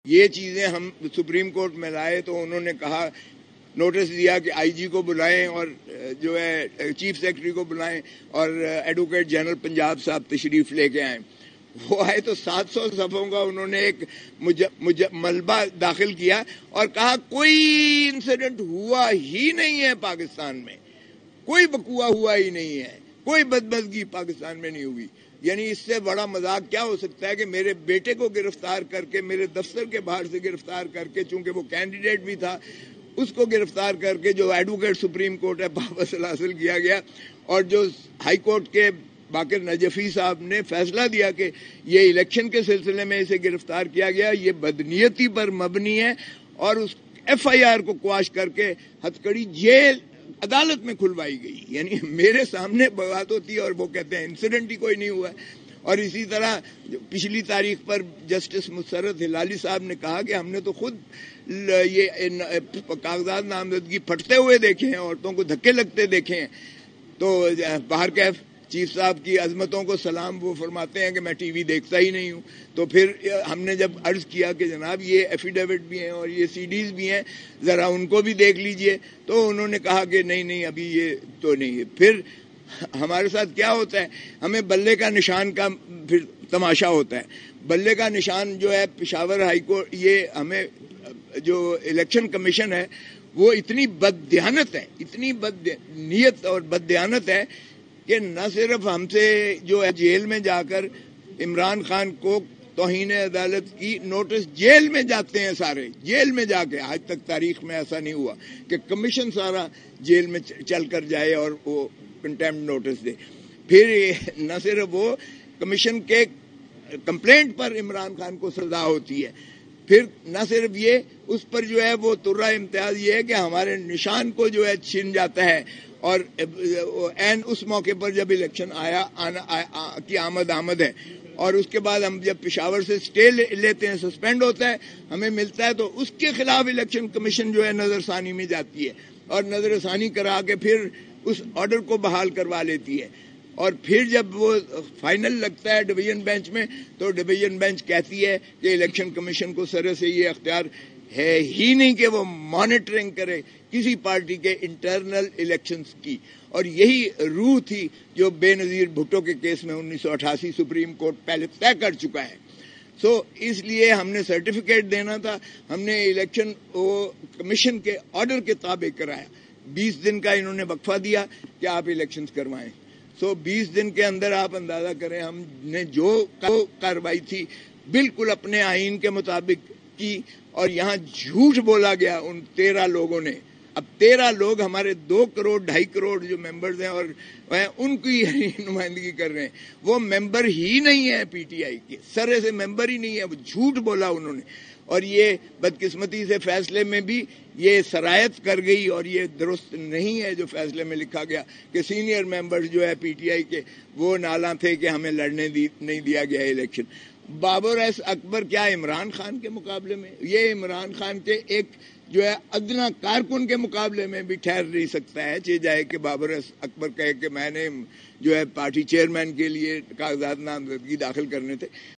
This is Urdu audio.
یہ چیزیں ہم سپریم کورٹ میں لائے تو انہوں نے کہا، نوٹس دیا کہ آئی جی کو بلائیں اور جو ہے چیف سیکرٹری کو بلائیں اور ایڈوکیٹ جنرل پنجاب صاحب تشریف لے کے آئیں۔ وہ آئے تو 700 صفحوں کا انہوں نے ایک ملبہ داخل کیا اور کہا کوئی انسیڈنٹ ہوا ہی نہیں ہے پاکستان میں، کوئی بقوا ہوا ہی نہیں ہے، کوئی بدمزگی پاکستان میں نہیں ہوئی۔ یعنی اس سے بڑا مذاق کیا ہو سکتا ہے کہ میرے بیٹے کو گرفتار کر کے، میرے دفتر کے باہر سے گرفتار کر کے، چونکہ وہ کینڈیڈیٹ بھی تھا، اس کو گرفتار کر کے جو ایڈوکیٹ سپریم کورٹ ہے واپس حاصل کیا گیا، اور جو ہائی کورٹ کے باقر نجفی صاحب نے فیصلہ دیا کہ یہ الیکشن کے سلسلے میں اسے گرفتار کیا گیا، یہ بدنیتی پر مبنی ہے، اور اس ایف آئی آر کو قواش کر کے ہتھکڑی جیل عدالت میں کھلوائی گئی۔ یعنی میرے سامنے بات ہوتی ہے اور وہ کہتے ہیں انسیڈنٹ ہی کوئی نہیں ہوا ہے۔ اور اسی طرح پچھلی تاریخ پر جسٹس مسرت ہلالی صاحب نے کہا کہ ہم نے تو خود یہ کاغذات نامزدگی پھٹتے ہوئے دیکھے ہیں، عورتوں کو دھکے لگتے دیکھے ہیں۔ تو باہر کیف چیف صاحب کی عظمتوں کو سلام، وہ فرماتے ہیں کہ میں ٹی وی دیکھتا ہی نہیں ہوں۔ تو پھر ہم نے جب عرض کیا کہ جناب یہ ایفیڈیوٹ بھی ہیں اور یہ سی ڈیز بھی ہیں، ذرا ان کو بھی دیکھ لیجئے، تو انہوں نے کہا کہ نہیں ابھی یہ تو نہیں ہے۔ پھر ہمارے ساتھ کیا ہوتا ہے، ہمیں بلے کا نشان کا پھر تماشا ہوتا ہے۔ بلے کا نشان جو ہے پشاور ہائی کورٹ، یہ ہمیں جو الیکشن کمیشن ہے وہ اتنی بددیانت ہے، اتنی بد نیت اور بددیانت ہے کہ نہ صرف ہم سے جو ہے جیل میں جا کر عمران خان کو توہین عدالت کی نوٹس جیل میں جاتے ہیں، سارے جیل میں جا کے، آج تک تاریخ میں ایسا نہیں ہوا کہ کمیشن سارا جیل میں چل کر جائے اور وہ کنٹیمپٹ نوٹس دے۔ پھر نہ صرف وہ کمیشن کے کمپلینٹ پر عمران خان کو سزا ہوتی ہے، پھر نہ صرف یہ، اس پر جو ہے وہ ترہ امتیاز یہ ہے کہ ہمارے نشان کو جو ہے چھین جاتا ہے، اور این اس موقع پر جب الیکشن کی آمد ہے، اور اس کے بعد ہم جب پشاور سے اسٹے لیتے ہیں، سسپینڈ ہوتا ہے، ہمیں ملتا ہے، تو اس کے خلاف الیکشن کمیشن جو ہے نظر ثانی میں جاتی ہے اور نظر ثانی کرا کے پھر اس آرڈر کو بحال کروا لیتی ہے۔ اور پھر جب وہ فائنل لگتا ہے ڈویژن بینچ میں، تو ڈویژن بینچ کہتی ہے کہ الیکشن کمیشن کو سرے سے یہ اختیار ہے ہی نہیں کہ وہ مانیٹرنگ کرے کسی پارٹی کے انٹرنل الیکشنز کی۔ اور یہی روح تھی جو بے نظیر بھٹو کے کیس میں 1988 سپریم کورٹ پہلے طے کر چکا ہے۔ اس لیے ہم نے سرٹیفکیٹ دینا تھا، ہم نے الیکشن کمیشن کے آرڈر کے تابع کرایا۔ 20 دن کا انہوں نے وقفہ دیا کہ آپ الیکشنز کروائیں۔ 20 دن کے اندر آپ اندازہ کریں ہم نے جو کارروائی تھی بالکل اپنے آئین کے مطابق کی، اور یہاں جھوٹ بولا گیا ان 13 لوگوں نے۔ اب 13 لوگ ہمارے 2 کروڑ 2.5 کروڑ جو ممبرز ہیں اور ان کی نمائندگی کر رہے ہیں، وہ ممبر ہی نہیں ہے پی ٹی آئی کے، سرے سے ممبر ہی نہیں ہے، وہ جھوٹ بولا انہوں نے۔ اور یہ بدقسمتی سے فیصلے میں بھی یہ سرایت کر گئی، اور یہ درست نہیں ہے جو فیصلے میں لکھا گیا کہ سینئر ممبر جو ہے پی ٹی آئی کے وہ نالاں تھے کہ ہمیں لڑنے نہیں دیا گیا الیکشن۔ بابر ایس اکبر کیا عمران خان کے مقابلے میں؟ یہ عمران خان کے ایک جو ہے ادنا کارکن کے مقابلے میں بھی ٹھہر نہیں سکتا ہے، چاہے جائے کہ بابر ایس اکبر کہے کہ میں نے جو ہے پارٹی چیئرمین کے لیے کاغذات نامزدگی داخل کرنے تھے۔